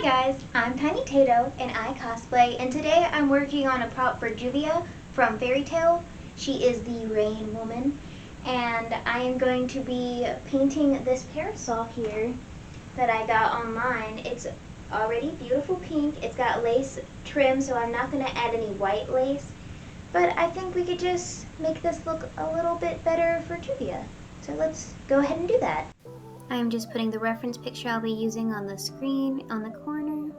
guys, I'm Tiny Tato and I cosplay, and today I'm working on a prop for Juvia from Fairy Tale. She is the Rain Woman, and I am going to be painting this parasol here that I got online. It's already beautiful pink. It's got lace trim, so I'm not going to add any white lace, but I think we could just make this look a little bit better for Juvia. So let's go ahead and do that. I'm just putting the reference picture I'll be using on the screen on the corner.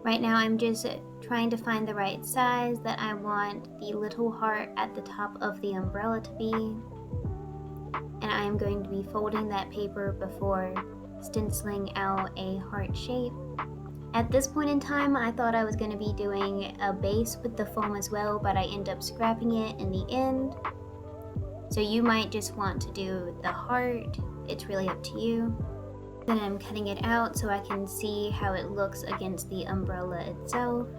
Right now I'm just trying to find the right size that I want the little heart at the top of the umbrella to be. And I am going to be folding that paper before stenciling out a heart shape. At this point in time, I thought I was going to be doing a base with the foam as well, but I end up scrapping it in the end. So you might just want to do the heart. It's really up to you. Then I'm cutting it out so I can see how it looks against the umbrella itself.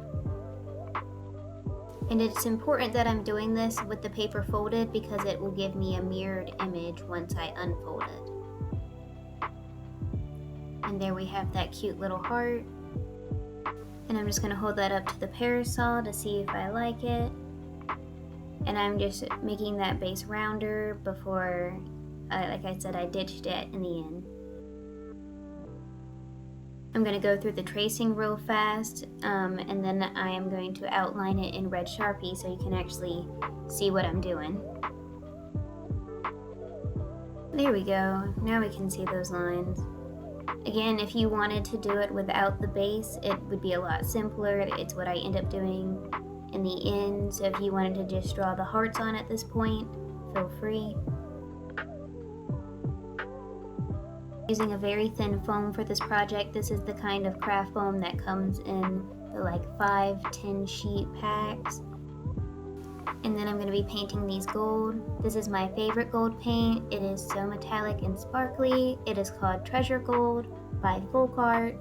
And it's important that I'm doing this with the paper folded because it will give me a mirrored image once I unfold it. And there we have that cute little heart. And I'm just going to hold that up to the parasol to see if I like it. And I'm just making that base rounder before, like I said, I ditched it in the end. I'm going to go through the tracing real fast, and then I am going to outline it in red Sharpie so you can actually see what I'm doing. There we go. Now we can see those lines. Again, if you wanted to do it without the base, it would be a lot simpler. It's what I end up doing in the end, so if you wanted to just draw the hearts on at this point, feel free. Using a very thin foam for this project. This is the kind of craft foam that comes in the like 5-10 sheet packs. And then I'm going to be painting these gold. This is my favorite gold paint. It is so metallic and sparkly. It is called Treasure Gold by Folk Art.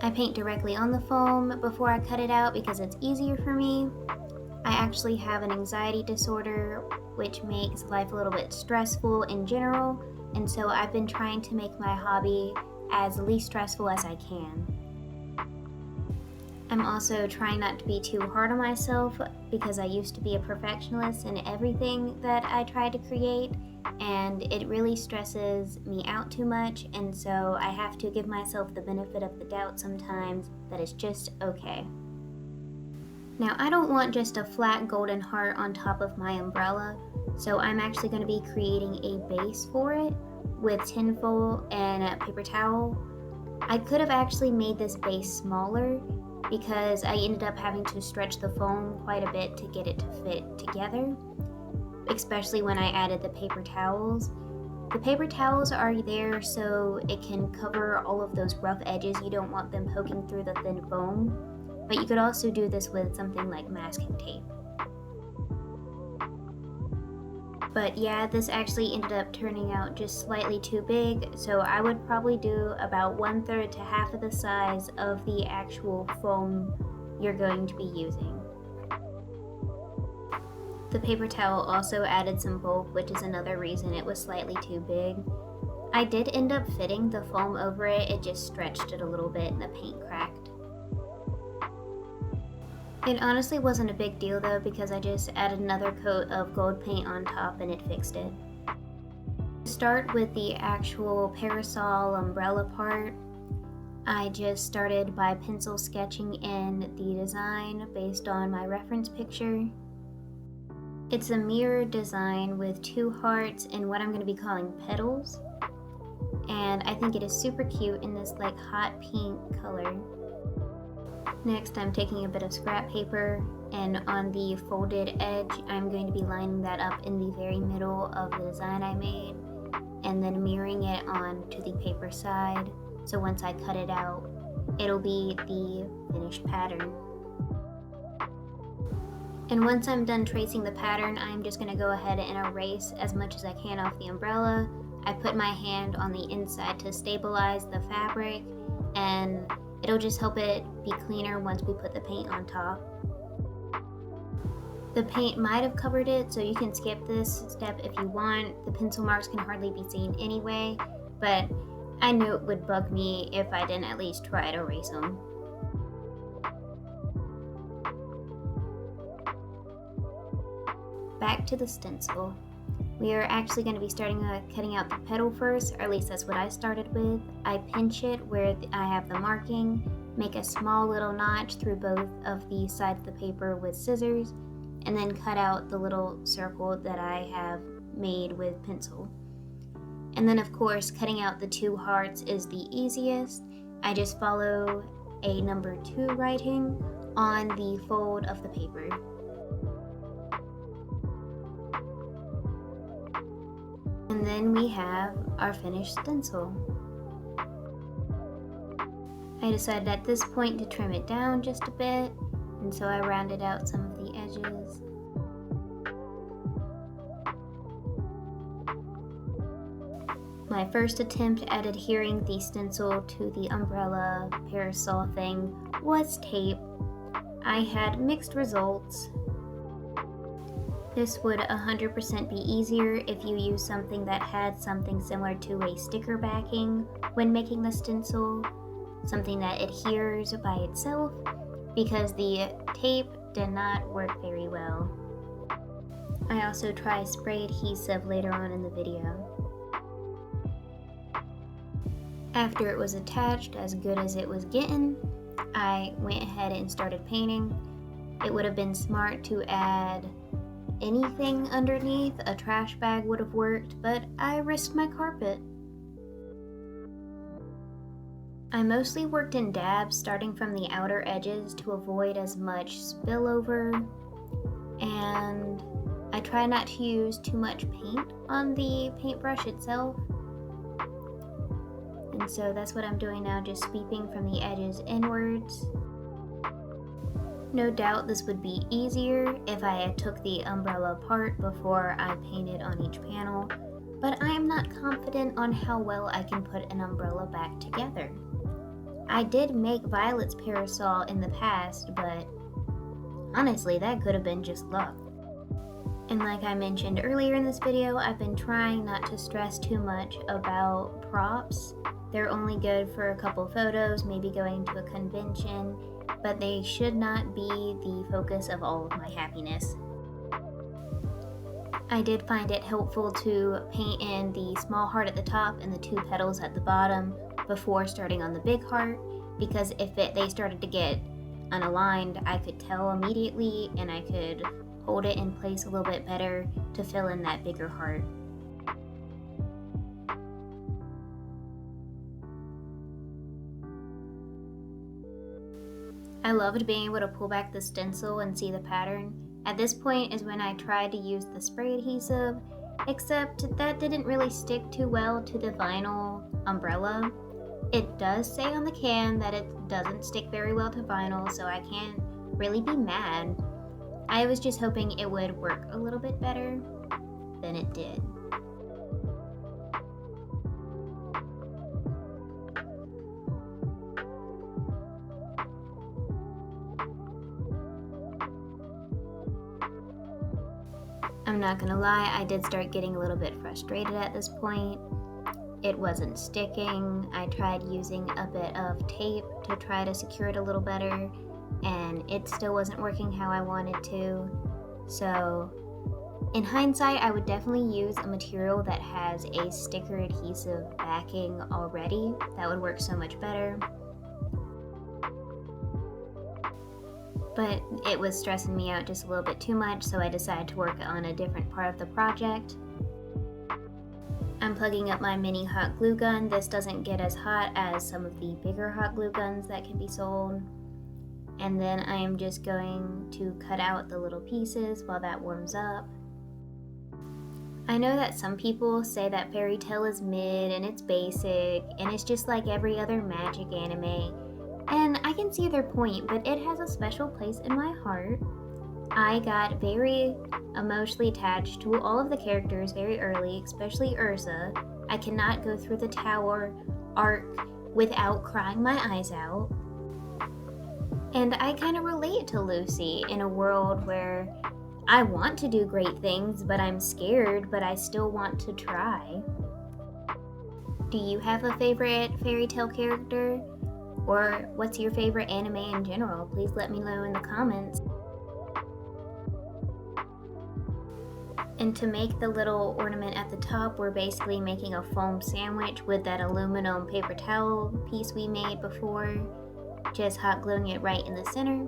I paint directly on the foam before I cut it out because it's easier for me. I actually have an anxiety disorder, which makes life a little bit stressful in general, and so I've been trying to make my hobby as least stressful as I can. I'm also trying not to be too hard on myself because I used to be a perfectionist in everything that I tried to create, and it really stresses me out too much, and so I have to give myself the benefit of the doubt sometimes that it's just okay. Now I don't want just a flat golden heart on top of my umbrella, so I'm actually going to be creating a base for it with tinfoil and a paper towel. I could have actually made this base smaller because I ended up having to stretch the foam quite a bit to get it to fit together, especially when I added the paper towels. The paper towels are there so it can cover all of those rough edges. You don't want them poking through the thin foam, but you could also do this with something like masking tape. But yeah, this actually ended up turning out just slightly too big, so I would probably do about 1/3 to half of the size of the actual foam you're going to be using. The paper towel also added some bulk, which is another reason it was slightly too big. I did end up fitting the foam over it, it just stretched it a little bit and the paint cracked. It honestly wasn't a big deal though because I just added another coat of gold paint on top and it fixed it. To start with the actual parasol umbrella part, I just started by pencil sketching in the design based on my reference picture. It's a mirror design with 2 hearts and what I'm going to be calling petals, and I think it is super cute in this like hot pink color. Next, I'm taking a bit of scrap paper, and on the folded edge, I'm going to be lining that up in the very middle of the design I made, and then mirroring it onto the paper side, so once I cut it out, it'll be the finished pattern. And once I'm done tracing the pattern, I'm just going to go ahead and erase as much as I can off the umbrella. I put my hand on the inside to stabilize the fabric, and it'll just help it be cleaner once we put the paint on top. The paint might have covered it, so you can skip this step if you want. The pencil marks can hardly be seen anyway, but I knew it would bug me if I didn't at least try to erase them. Back to the stencil. We are actually going to be starting cutting out the petal first, or at least that's what I started with. I pinch it where I have the marking, make a small little notch through both of the sides of the paper with scissors, and then cut out the little circle that I have made with pencil. And then of course, cutting out the 2 hearts is the easiest. I just follow a number 2 writing on the fold of the paper. And then we have our finished stencil. I decided at this point to trim it down just a bit, and so I rounded out some of the edges. My first attempt at adhering the stencil to the umbrella parasol thing was tape. I had mixed results. This would 100% be easier if you use something that had something similar to a sticker backing when making the stencil, something that adheres by itself, because the tape did not work very well. I also tried spray adhesive later on in the video. After it was attached as good as it was getting, I went ahead and started painting. It would have been smart to add anything underneath. A trash bag would have worked, but I risked my carpet. I mostly worked in dabs, starting from the outer edges to avoid as much spillover, and I try not to use too much paint on the paintbrush itself. And so that's what I'm doing now, just sweeping from the edges inwards. No doubt this would be easier if I had took the umbrella apart before I painted on each panel, but I am not confident on how well I can put an umbrella back together. I did make Violet's parasol in the past, but honestly, that could have been just luck. And like I mentioned earlier in this video, I've been trying not to stress too much about props. They're only good for a couple photos, maybe going to a convention, but they should not be the focus of all of my happiness. I did find it helpful to paint in the small heart at the top and the 2 petals at the bottom before starting on the big heart, because if they started to get unaligned, I could tell immediately and I could hold it in place a little bit better to fill in that bigger heart. I loved being able to pull back the stencil and see the pattern. At this point is when I tried to use the spray adhesive, except that didn't really stick too well to the vinyl umbrella. It does say on the can that it doesn't stick very well to vinyl, so I can't really be mad. I was just hoping it would work a little bit better than it did. I'm not gonna lie, I did start getting a little bit frustrated at this point. It wasn't sticking. I tried using a bit of tape to try to secure it a little better, and it still wasn't working how I wanted to. So, in hindsight, I would definitely use a material that has a sticker adhesive backing already. That would work so much better. But it was stressing me out just a little bit too much, so I decided to work on a different part of the project. I'm plugging up my mini hot glue gun. This doesn't get as hot as some of the bigger hot glue guns that can be sold. And then I am just going to cut out the little pieces while that warms up. I know that some people say that Fairy Tail is mid and it's basic and it's just like every other magic anime. And I can see their point, but it has a special place in my heart. I got very emotionally attached to all of the characters very early, especially Ursa. I cannot go through the tower arc without crying my eyes out. And I kind of relate to Lucy in a world where I want to do great things, but I'm scared, but I still want to try. Do you have a favorite fairy tale character? Or what's your favorite anime in general? Please let me know in the comments. And to make the little ornament at the top, we're basically making a foam sandwich with that aluminum paper towel piece we made before. Just hot gluing it right in the center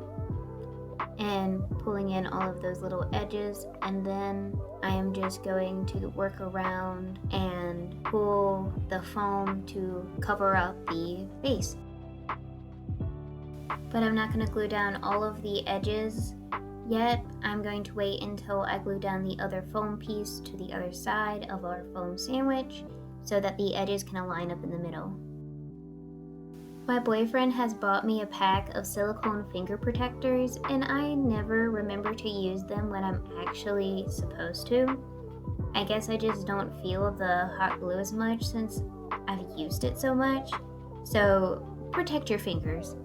and pulling in all of those little edges, and then I am just going to work around and pull the foam to cover up the base. But I'm not going to glue down all of the edges yet. I'm going to wait until I glue down the other foam piece to the other side of our foam sandwich so that the edges can align up in the middle. My boyfriend has bought me a pack of silicone finger protectors, and I never remember to use them when I'm actually supposed to. I guess I just don't feel the hot glue as much since I've used it so much. So protect your fingers.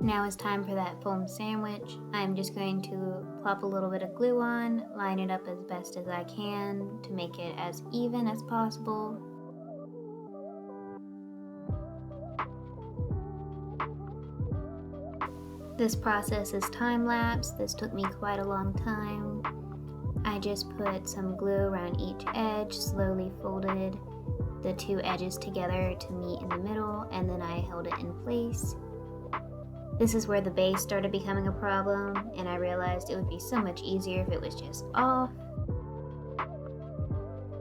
Now it's time for that foam sandwich. I'm just going to plop a little bit of glue on, line it up as best as I can to make it as even as possible. This process is time-lapse. This took me quite a long time. I just put some glue around each edge, slowly folded the two edges together to meet in the middle, and then I held it in place. This is where the base started becoming a problem, and I realized it would be so much easier if it was just off.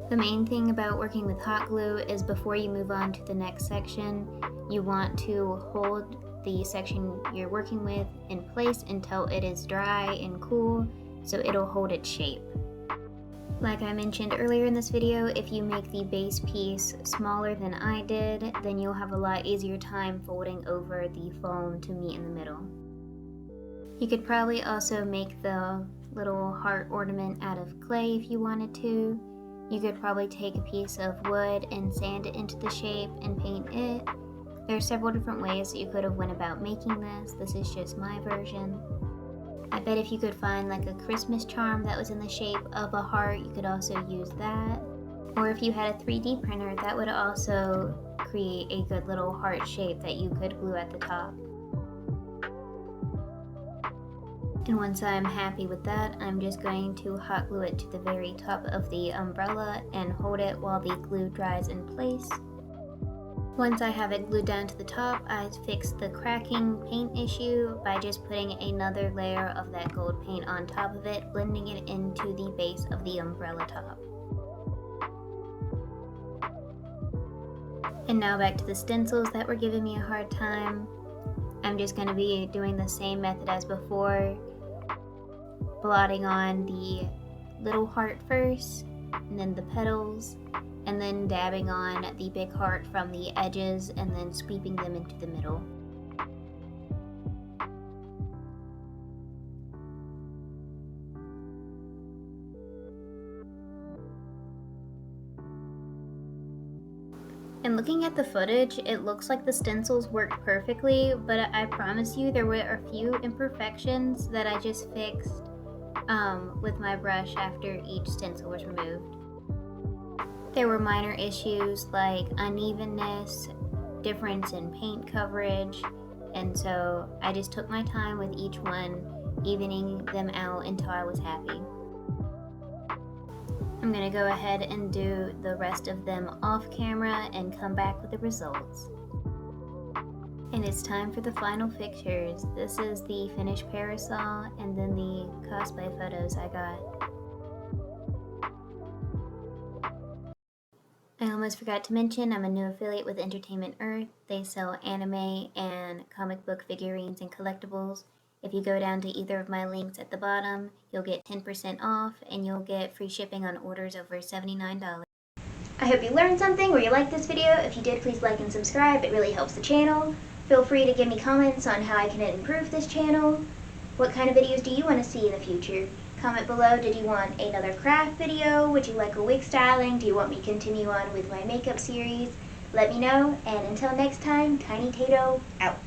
The main thing about working with hot glue is before you move on to the next section, you want to hold the section you're working with in place until it is dry and cool, so it'll hold its shape. Like I mentioned earlier in this video, if you make the base piece smaller than I did, then you'll have a lot easier time folding over the foam to meet in the middle. You could probably also make the little heart ornament out of clay if you wanted to. You could probably take a piece of wood and sand it into the shape and paint it. There are several different ways that you could have went about making this. This is just my version. I bet if you could find like a Christmas charm that was in the shape of a heart, you could also use that. Or if you had a 3D printer, that would also create a good little heart shape that you could glue at the top. And once I'm happy with that, I'm just going to hot glue it to the very top of the umbrella and hold it while the glue dries in place. Once I have it glued down to the top, I fix the cracking paint issue by just putting another layer of that gold paint on top of it, blending it into the base of the umbrella top. And now back to the stencils that were giving me a hard time. I'm just going to be doing the same method as before, blotting on the little heart first, and then the petals, and then dabbing on the big heart from the edges and then sweeping them into the middle. And looking at the footage, it looks like the stencils worked perfectly, but I promise you there were a few imperfections that I just fixed with my brush after each stencil was removed. There were minor issues like unevenness, difference in paint coverage, and so I just took my time with each one, evening them out until I was happy. I'm going to go ahead and do the rest of them off camera and come back with the results. And it's time for the final pictures. This is the finished parasol and then the cosplay photos I got. I almost forgot to mention I'm a new affiliate with Entertainment Earth. They sell anime and comic book figurines and collectibles. If you go down to either of my links at the bottom, you'll get 10% off and you'll get free shipping on orders over $79. I hope you learned something or you liked this video. If you did, please like and subscribe. It really helps the channel. Feel free to give me comments on how I can improve this channel. What kind of videos do you want to see in the future? Comment below, did you want another craft video? Would you like a wig styling? Do you want me to continue on with my makeup series? Let me know, and until next time, Tiny Tato out.